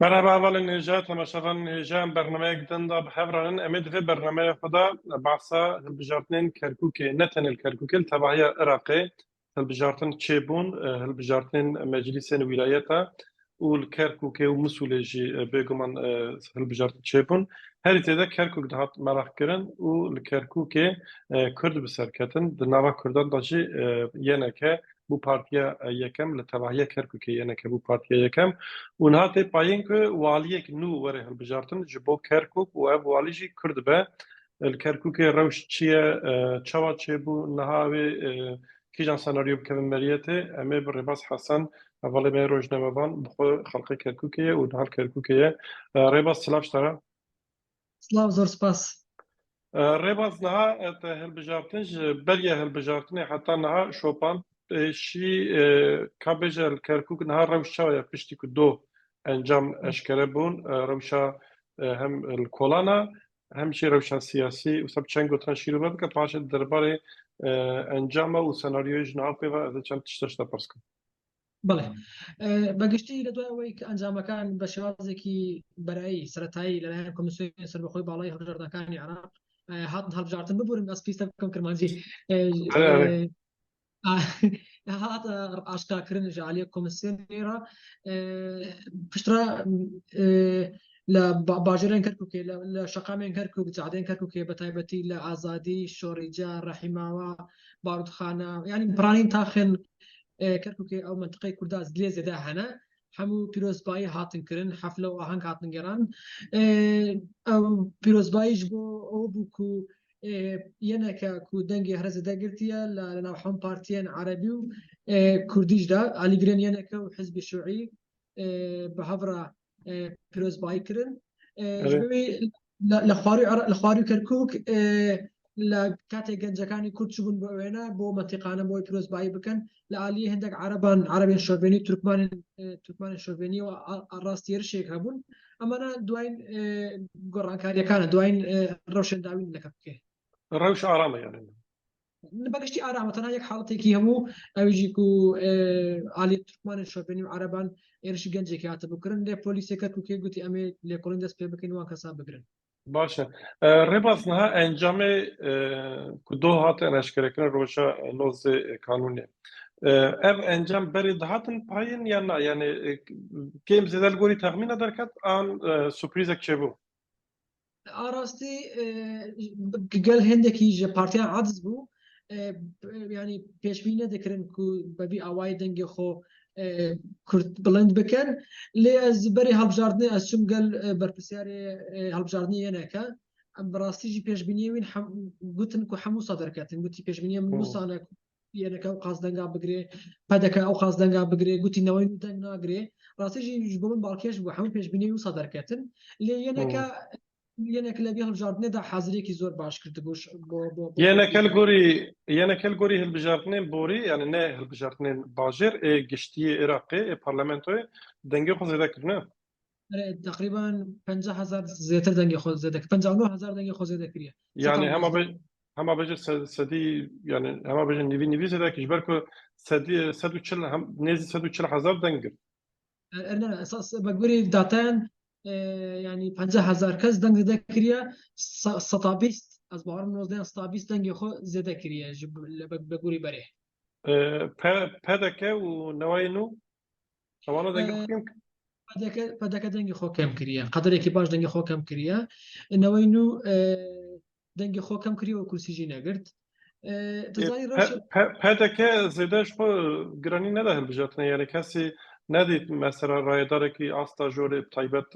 مرحبا أول نجات لما شافن نجام برنامج دندا بحفرن أمد في برنامج خدا بعثا البجارتين كركوكي نتن الكركوكي التبعية عراقي البجارتين تشيبون البجارتين مجلسين ولايتا والكركوكي ومسؤولي بيجومان البجارتين تشيبون هل تدا كركوك دهات مراح كرن والكركوكي كرد بسركتن دنارا كردان داجي ينكه bu partiye yekem li tevahiye Kerkûkê yeneke bu partiye yekem û niha tê payîn ku waliyek nû were hilbijartin ji bo Kerkûk û ev walî jî Kurd be. Li Kerkûkê rewş çi ye çawa çêbû niha wê kîjan senaryo bikevin meriyetê em ê bi Rêbaz Hesan hevalê me rojnamevan bi xwe xelkê Kerkûkê ye û nihal Kerkûkê ye. Rêbaz silav ji te re. Slav zor spas. Rêbaz niha te hilbijartin ji beriya hilbijartinê heta niha şopan شی کابجل کرکوک نهار روشا یا پشتی که دو انجام اشکره بون روشا هم الکولانا هم شی روشا سیاسی و سب چند گوتن شیرو بود که پاش درباره انجام و سناریوی جناب و از چند تشتش تپرس کن. بله بەگشتی لە دوای ئەوەی کە ئەنجامەکان بە شێوازێکی بەرایی سەرەتایی لەلایەن کۆمیسیۆنی سەربەخۆی باڵای هەڵبژاردنەکانی عێراق هات هەڵبژاردن ببورن ئەس پێویستە بکەم کرمانجی هات ئاشکاکردن ژە عالیە کۆمیسیۆنی را پشترا لە باژێران کەرکووکێ لە شەقامێن کەرکووک جادێن کەرکووکێ بە تایبەتی لە ئازادی شۆڕیجا ڕەحیماوە بارودخانە یعنی پرانین تاخێن کەرکووکێ ئەو منطقەی کووردا لێ زێدا هەنە هەموو پیرۆزبایی هاتن کردن حەفلە و ئاهەنگ هاتن گێڕان ئەو پیرۆزباییش بۆ ئەو بوو و یەنێکە کو دەنگی هەرە زێدەگرتیە لە ناو هەم پارتیان عەرەبی و کوردیشدا ئالیگرێن یەنێکە و حزبی شووعی بە هەڤرا پیرۆزبایی کردن لە خواروی کەرکووک لە کاتێک گەنجەکانی کورد چوون بۆ وێنە بۆ مەنتیقانە بۆی پیرۆزبایی بکەن لە عالیە هەندێک عەرەبین شۆڤێنی تورکمانی شۆڤێنی و ڕاستی ێرشێک هەبوون ئەمانە دوایین گۆڕانکاریەکانە دوایین ڕەوشێنداوین لە کەرکووکێ ڕەوش ئارامە یانێ بەگشتی ئارامە تەنها یەک حاڵەتێکی هەموو ئەویژی و عالی تورکمانی شۆڤێنی و عەرەبان ێرشی گەنجێکی هاتە بکردن لێ پۆلیسی کەرکووکێ گوتی ئەمێ لێکۆڵین دەست پێ بکەین وان کەسا بگرن. باشه رباز نه انجام دو هات نشکرکن روشا نوز قانونی ev enjam berê dihatin payên ya na yani kêm zêdel gorî texmîna derket an sürprîzek çêbû arastî gel hindekî ji partiyan aciz bû yani pêşbîne dikirin ku bevî awayê dengê xwe Kurd bilind bikin lê ez berê hilbijartinê ez çûm gel berpirsiyarê hilbijartinê yeneke bi rastî jî pêşbîniyê wîn gotin ku hemû sa derketin gotî pêşbîniya min nû sane yeneke ew qas denga bigirê pedeke ew qas denga bigirê gotî newên nû deng nagirê rastî jî ji bo min balkêş bû hemû pêşbîniyê wî sa derketin lê yeneke yenek lê hilbijartinê de hezirêkî zor baş kirdi yenekel gorî hilbijartinên borî yani ne hilbijartinên bajêr ê giştiyê Iraqê ê parlamentoyê dengê xwe zêde kirine تقریبا 50,000 زیاتر دنگی خود زده 59,000 دنگی خود زده کریه yani hema bejê sedî yani hema bejê nivî zêde kir ji ber ku sedî 140 nêzî 140,000 deng gir esas bekberî datayan yani 50,000 kes deng zêde kiriye setabîst ez bawarim nozdeyan setabîst dengê xwe zêde kiriye ji bekberî berê pedeke û newayê nû ewana dengê pedeke dengê xwe kem kiriye qederekî baş dengê xwe kem kiriye newayê nû dengê xwe kem kiriye û kursî jî negirt pedeke zêde ji xwe giranî nede hilbijartinê yani kesî nedît mesela rayedarekî asta jorê taybet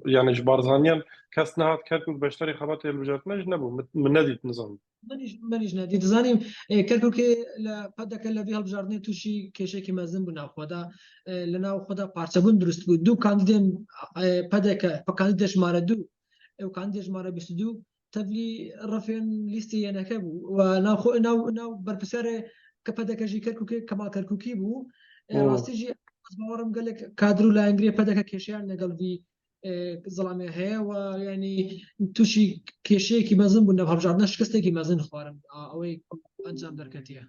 yani ji barzaniyan kes nehat Kerkûk beşdarî xebatê hilbijartinê jî nebû min nedît nizam منیش ندید دەزانیم کەرکووکێ لە پەدەکە لە بێ هەڵبژاردنێ تووشی کێشێکی مەزن بوو ناوخۆدا لە ناوخۆدا پارچەبوون دروست بوو دوو کاندیدێن پەدەکە کاندیدە ژمارە 2 ئەو کاندیدە ژمارە 22 تەبلی ڕەفێن لیستی یەنەکە بوو و ناو بەرپرسیارێ کە پەدەکەژی کەرکووکێ کەمال کەرکووکی بوو ڕاستیژی باوەڕم گەلێک کادر و لایەنگرێ پەدەکە کێشیان لەگەڵ زەڵامێ هەیە و ینی تووشی کێشەیەکی مەزن بوو نە هەڵبژاردنە شکستێکی مەزن خوارم ئەوەی ئەنجام دەرکەتیە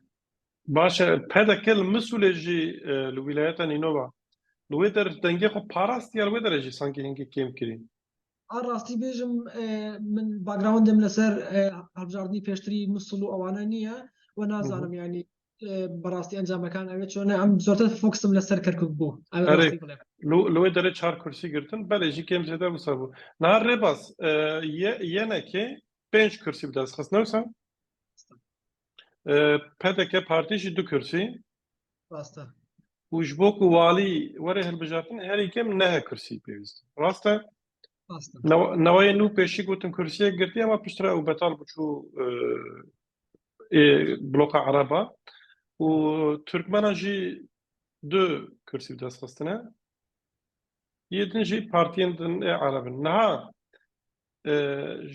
باشه pedeke li Misulê jî li wîlayeta Nînova لوی در دنگی خو پاراست یا لوی درجی سانکی هنگی کم کرین ڕاستی بێژم من باگراوندم لەسەر هەڵبژاردننی پێشتری مسڵ و ئەوانە نییە و نازانم ینی بەڕاستی ئەنجامەکان ئەوێت چۆنە ئەم زۆرتر فۆکسم لەسەر کەرکک بوو ڕاستی بڵێ لوی در 4 کرسی گرتن بله جی کم زیاده وسا بو نهار ریباس یه که 5 کرسی بدست خست نوسا پدکه پارتیشی 2 کرسی ڕاستە وجبوك والي وره هالبجارتن هاري كم نه كرسي بيوست راسته ڕاستە نوای نو پیشی گوتن کرسیه گرتی اما پشتره او بتال بچو بلوک عربا و ترکمنا جی 2 کرسی بدست خستنه یدن جی پارتین دن عربن نها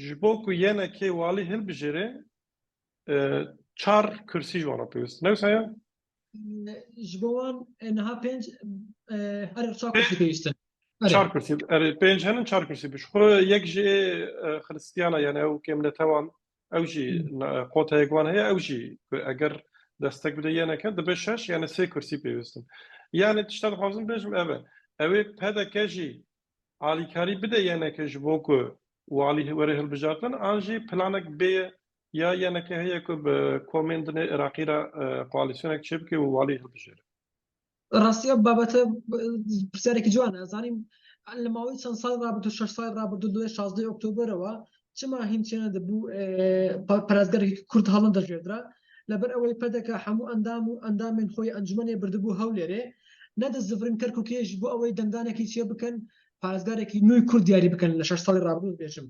جبوكو يانا كي والي هالبجره 4 کرسی جوانا بيوست نو سايا ji bo wan niha pênc her çar kursî pêwîstin 4 کرسی پنج هنن 4 کرسی بش خو یک جی خریستیانا یعنی او کم نتوان او جی قوت یگوان هي او جی اگر دستک بده یعنی که دبه 6 یعنی 3 کرسی پیوستن یعنی تشتاد حافظم بجم اوه پدا کجی عالی کاری بده یعنی که جبوکو والی وره البجاتن آنجی پلانک بی یا یعنی که هي که به کومندن عراقی را کواليسيونك چه بکه و والی البجره ڕاستیە بابەتە پرسیارێکی جوانە زانیم لە ماوەی چەند ساڵ ڕابردوو 6 سال ڕابردوو دوێ 16 ئۆکتۆبرەوە چما هینچێنە دەبوو پارێزگەرێکی کورد هەڵن دەژێدرا لەبەر ئەوەی پەدەکە هەموو ئەندام و ئەندامێن خۆی ئەنجومەنێ بردبوو هەولێرێ نەدەست زفرین کەرکووکێژ بۆ ئەوەی دەنگدانێکی چێ بکەن پارێزگارێکی نوێی کورد دیاری بکەن لە 6 ساڵی ڕابردوو بێژم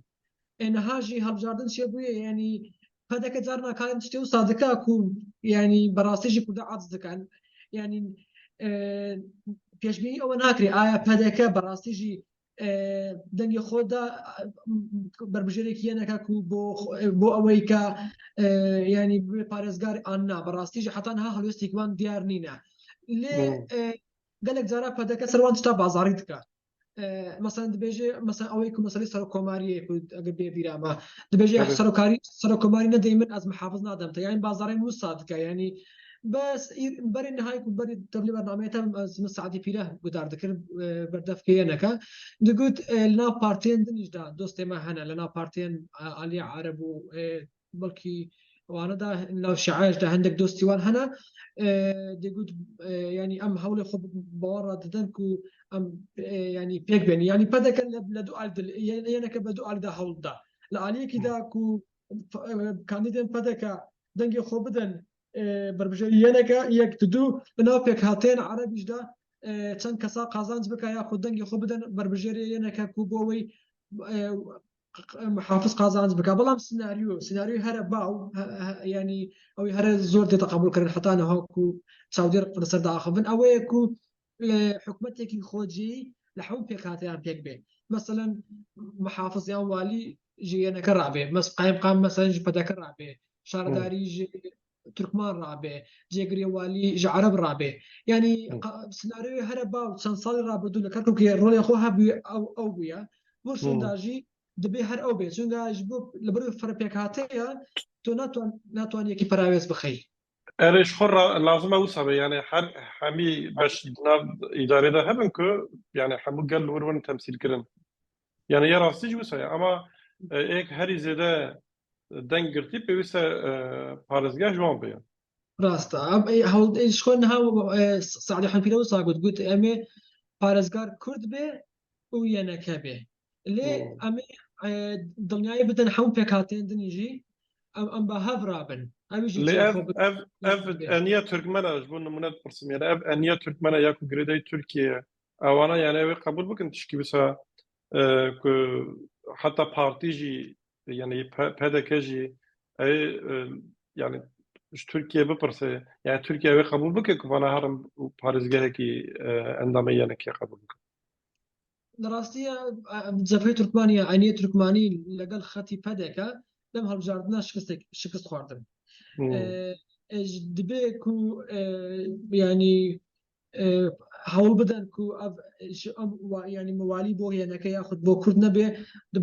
ئێنەهاژی هەڵبژاردن چێ بووە ینی پەدەکە جار ناکارن شتێ و سادەکە و ینی بەڕاستیژی کووردا عاجز دەکەن ینی پێشبینی ئەوە ناکرێ ئایا پەدەکە بەڕاستیژی دەنگی خۆدا بربژێرێکی یەنەکە بۆ ئەوەی کە ینی پارێزگار ئاننا بەڕاستیژی حتانها هەڵوێستێکوان دیار نینە لێ گەلێک جارە پەدەکە سەروان تا بازاڕی دکە مەسەن دەبێژێ مەسەن ئەوەی کو مەسەلەی سەر کۆماریە ئەگەر بێ بیرامە دەبێژێ سەر کۆماری نەدەی من ئەز محافظ نادەم تا یانی بازاڕی وسا دکە ینی بس بري نهاية بري تبلي برنامجها مساعدة فيها قدار ذكر بردف كيانك دقول لنا بارتين دنيجدا دوست ما هنا لنا بارتين علي عرب بلكي وانا دا لو شعاج دا عندك دوستي وان هنا دقول يعني ام حول خب بورا دنكو ام يعني بيك بين يعني بدا كان لدو على يعني كبدو على دا حول دا لا عليك دا كو كانديدين بدا كا دنجي خو بدن بربژێریەنەکە یەک دوو لەناو پێک هاتێن عەرەبیشدا چەند کەسا قازانج بکە یا خۆ دەنگی خۆ بدەن بربژێریەنەکە و بۆەوەی محافظ قازانج بکە بەڵام سناریۆ هەرە باو ینی ئەوەی هەرە زۆر دێتەقبولکردن حتانە هەوکو چاودێر لەسەر داخەبن ئەوەیە و حکومەتێکی خۆجی لە حەوت پێک هاتیان پێک بێ مثلا محافظ یان والی ژیەنەکە ڕابێ قایم مەسەلەن پەدەکە ڕابێ شارداری ترکمان رابێ جێگرێ والی ژ عەرەب ڕابێ ینی سناریۆی هەرە باو چەند ساڵی ڕابردوو لە کەرکووکێ ڕۆڵی خۆ هەبووە ئەو بووە بۆ شونداژی دەبێ هەر ئەو بێ چونگاش بۆ لەبەر فەرپێک هاتەیە تۆ ناتوان یەکی پراوێز بخەی ارش خور لازم اوسا يعني حمي باش اداري ده هبن كو يعني حمو قال ورون تمثيل كرن يعني يا راستي وسا اما ايك هري زياده دنگرتي بيوسا بارزگاه جوان بيان ڕاستە هەوڵ شخۆنها سعدی حەنفیرە وسا گوت ئەمێ پارێزگار کورد بێ و یەنەکە بێ لێ ئەمێ دڵنیایی بدەن هەموو پێک هاتێن دنیژی ئەم بە هەڤ رابن اف انيا تركمانا جبون نمونه برسم يعني اف انيا تركمانا ياكو جريداي تركيا اوانا يعني قبول بكن تشكي بسا حتى بارتيجي يعني پدکجی يعني تركيا بپرسه يعني تركيا قبول بك كفانا هرم بارزگاه کی اندامه يعني کی قبول بك لراستيا جبهه تركمانيا عينيه تركماني لقال خطي پدکا لم هالبجاردنا شکست خواردن دبيكو يعني هەوڵ بدەن ینی موالی بۆ هێنەکە یاخود بۆ کورد نەبێ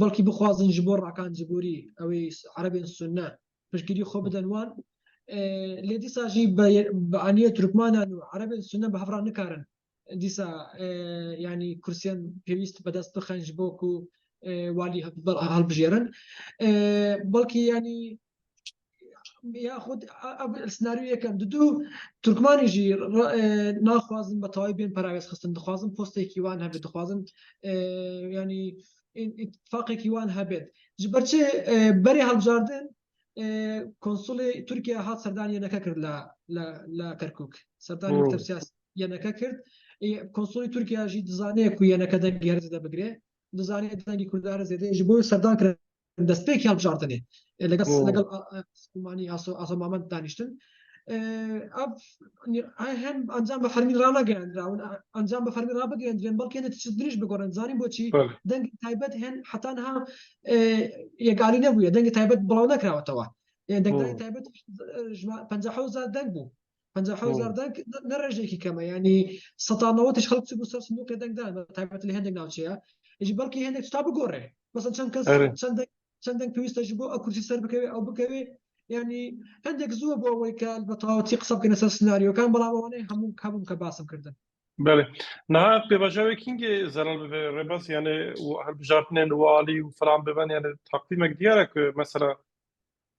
بەڵکی بخوازن ji بۆ ڕاکان جبووری ئەوەی عەرەبێن سونە پشتگیری خۆ بدەن وان لێ دیساژی بەعانیە تورکمانان و عەرەبێن سونە بە هەڤران نکارن دیسا ینی کورسیان پێویست بەدەست بخەنج بۆکو والی هەڵبژێرن بەڵکی ینی یاخود سناریو یەکەم دوو تورکمانیژی ناخوازم بە تەواوی بێن پەراوێز خستن دخوازم پۆستێکی وان هەبێت دخوازم ینی اتفاقێکی وان هەبێت ji ber çi berê هەڵبژاردن کۆنسولی تورکیا هات سەردانیەنەکە کرد لە کەرکووک سەردانی مەکتەب سیاسی یەنەکە کرد کۆنسولی تورکیاژی دزانەیە کو یەنەکە دەنگی هەرزدە بگرێ دزانێت دەنگی کوردارە زێدەی ji بۆ سەردان کرد دەستپێکی هەڵبژاردنێ لەگەڵ سکومانی ئاسۆمامەند دانیشتن هەم ئەنجام بە فەرمی ڕانەگەیاندراون ئەنجام بە فەرمی ڕابگەیاندرێن بەڵکێنێت چ دریش بگۆڕن زانین بۆچی دەنگی تایبەت هێن حتانها یەکالی نەبووە دەنگی تایبەت بڵاو نەکراوەتەوە دەنگدانی تایبەت 500,000 دەنگ بوو 500,000 دەنگ نەڕێژێکی کەمە ینی 90 خەڵک بوو سەر سندوقی دەنگدان تایبەت لە هێندێک ناوچەیە بەڵکی هێندێک تا بگۆڕێ مەسەن چەند کەس چەندێک پێویستەژ بۆ ئەو کورسی سەر بکەوێ ئەو بکەوێ ینی هەندێک زووە بۆ ئەوەی کە بە تەواوەتی قسە بکەنە سەر سناریۆکان بەڵام ئەوانەی هەموو کەبووم کە باسم کردن بله نهایت بباجاوێکینگێ زەرال ببێ ڕێباز یانێ هەڵبژاردنێن والی و فلان ببن یانێ تەقدیمێک دیارە کە مەسەلا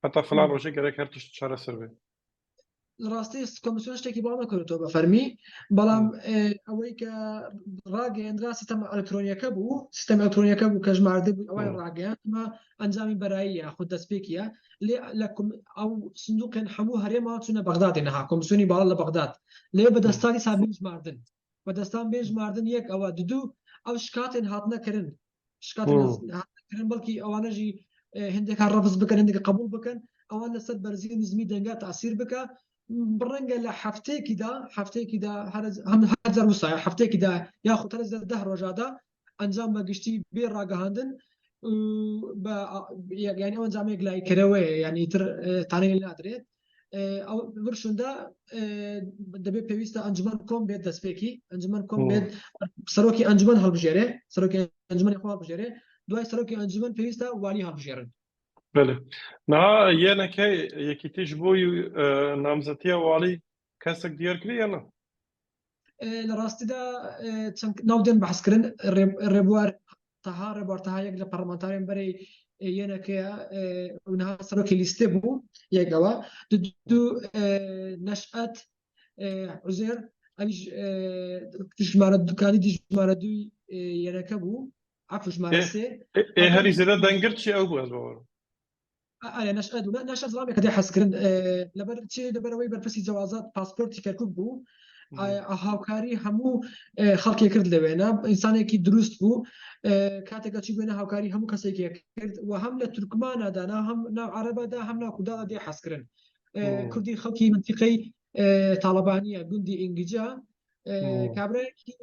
حتا فلان ڕۆژێ گەرەک هەر تشت چارەسەر بێ ڕاستی کۆمیسیۆن شتێکی باو نەکردەوە بە فەرمی بەڵام ئەوەی کە ڕاگەیاندرا سیستەم ئەلکترۆنیەکە بوو سیستەم ئەلکترۆنیەکە بوو کە ژماردە بوو ئەوەی ڕاگەیان ئەمە ئەنجامی بەراییە خود دەستپێکیە لێ ئەو سندوقێن هەموو هەرێما چونە بەغدادێ نەها کۆمیسیۆنی باڵا لە بەغداد لێ بەدەستانی سابین ژماردن بەدەستان بێ ژماردن یەک ئەوە دوو ئەو شکاتێن هاتنەکردن شکاتن بەڵکی ئەوانەژی هەندێک ڕەفز بکەن هەندێک قبول بکەن ئەوان لەسەر بەرزی نزمی دەنگا تاسیر بکە بڕەنگە لە هەفتەیەکیدا هەزار وسایە هەفتەیەکیدا یاخود هەر 10 ڕۆژادا ئەنجام بە گشتی بێ ڕاگەهاندن ینی ئەو ئەنجامێک لایکەرەوەیە ینی تر تانەی نادرێت ئەو ورشوندا دەبێت پێویستە ئەنجومەن کۆم بێت دەستپێکی ئەنجومەن کۆم بێت سەرۆکی ئەنجومەن هەڵبژێرێ سەرۆکی ئەنجومەنی خۆ هەڵبژێرێ دوای سەرۆکی ئەنجومەن پێویستە والی هەڵبژێرن بله نها یەنەکە یەکیتیش بۆی نامزەتیە والی کەسێک دیار کردی یانە لە ڕاستیدا ناودێن بەحسکردن ڕێبوار تەها ڕێبوار تەها یەک لە پەرلەمانتاریان بەرەی یەنەکەیە نها سەرۆکی لیستێ بوو یەکەوە دوو نەشئەت عوزێر ئەویش ژمارە دوکانی ژمارە دووی یەنەکە بوو عفو ژمارە سێ هەری زێدە دەنگرد چی ئەو بوو ئەزبەوە نەشە زڵامی کە دەی حەزکردن لەبەر چێ لەبەرەوەی بەرپرسی جەوازات پاسپۆرتی کەرکووک بوو هاوکاری هەموو خەڵکی کرد لەوێنە ئینسانێکی دروست بوو کاتێکە چی بێنە هاوکاری هەموو کەسێکی کرد و هەم لە تورکمانەدانا هەم ناو عەرەبەدا هەم ناو کوردادا دێ حەزکردن کوردی خەڵکی منتیقەی تاڵەبانیە گوندی ئینگلیجا کابرایەکی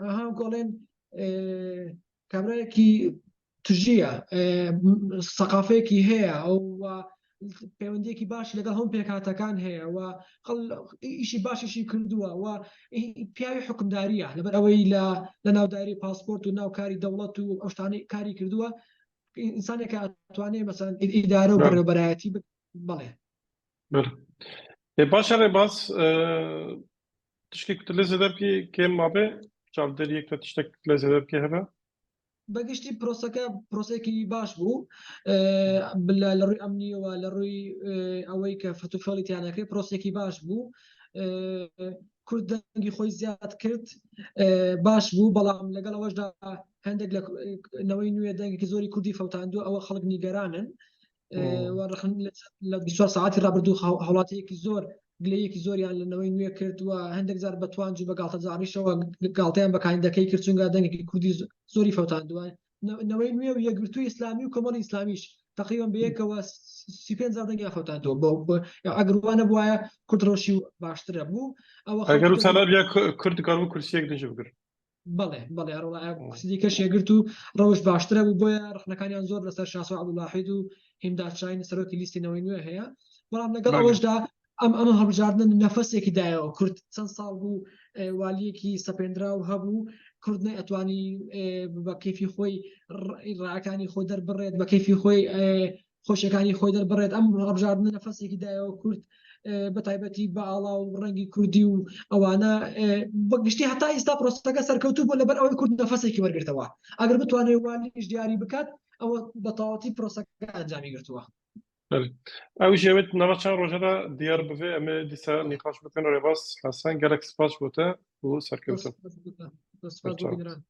ئاها گۆڵێن کابرایەکی توژیە سەقافەیەکی هەیە ئەو پەیوەندیەکی باش لەگەڵ هەم پێکهاتەکان هەیە و ئیشی باشیشی کردووە و پیاوی حکمداریە لەبەر ئەوەی لە ناوداری پاسپۆرت و ناوکاری دەوڵەت و ئەو شتانەی کاری کردووە ئینسانێکە ئەتوانێت مەسەڵەن ئیدارە و بەڕێوەبەرایەتی بڵێ باشە ڕێباز تشتێک لە زێدەبکی کێم مابێ چاودێریەک لە تشتێک لە زێدەبکی هەبە بەگشتی پرۆسەکە پرۆسێکی باش بوو لە ڕووی ئەمنیەوە لە ڕووی ئەوەی کە فتوفۆلیتیانەکەی پرۆسێکی باش بوو کورد دەنگی خۆی زیاد کرد باش بوو بەڵام لەگەڵ ئەوەشدا هەندێک لەنەوەی نوێ دەنگێکی زۆری کوردی فەوتاندووە ئەوە خەڵک نیگەرانن لە 24 ساعتی ڕابردوو هەوڵاتەیەکی زۆر گلەیەکی زۆریان لەنەوەی نوێ کردووە هەندێک زار بەتوانج و بە گاڵتەجاریشەوە گاڵتەیان بە کاندەکەی کرد چونگا دەنگێکی کوردی زۆری فەوتاندووە نەوەی نوێ و یەکگرتووی ئیسلامی و کۆمەڵی ئیسلامیش تقریبا بەیەکەوە 35,000 دەنگیان فەوتاندووە بۆ ئەگەر وانە بواە کورد ڕۆشی باشترە بوو ئەگەر سالابیا کورد کاربوو کورسیەک دەنج بگرن بەڵێ کورسی کەش یەکگرت و ڕەوش باشترە بوو بۆیە ڕخنەکانیان زۆر لەسەر شاسۆ عەبدوڵواحید و هیمداد شاهین سەرۆکی لیستی نەوەی نوێ هەیە بەڵام لەگەڵ ئەوەشدا ئەمە هەڵبژاردن نەفەسێکی دایەوە کورد چەند ساڵ بوو والیەکی سەپێنراو هەبوو کورد نەئەتوانی بە کەیفی خۆی ڕاکانی خۆی دەربڕێت بە کەیفی خۆی خۆشیەکانی خۆی دەربڕێت ئەم هەڵبژاردن نەفەسێکی دایەوە کورد بەتایبەتی بە ئاڵا و ڕەنگی کوردی و ئەوانە بەگشتی هەتا ئێستا پرۆسەکە سەرکەوتوو بوو لەبەر ئەوەی کورد نەفەسێکی وەرگرتەوە ئەگەر بتوانێت والیش دیاری بکات ئەوە بەتەواوەتی پرۆسەکە ئەنجامی گرتووە. ئەو ژێوێت نەوە چەند ڕۆژەدا دیار ببێ ئەمە دیسا نیقاش بکەن ڕێباز حەسەن گەلێک سپاس بۆتە و سەرکەوتن. سپاس بۆ بینەران.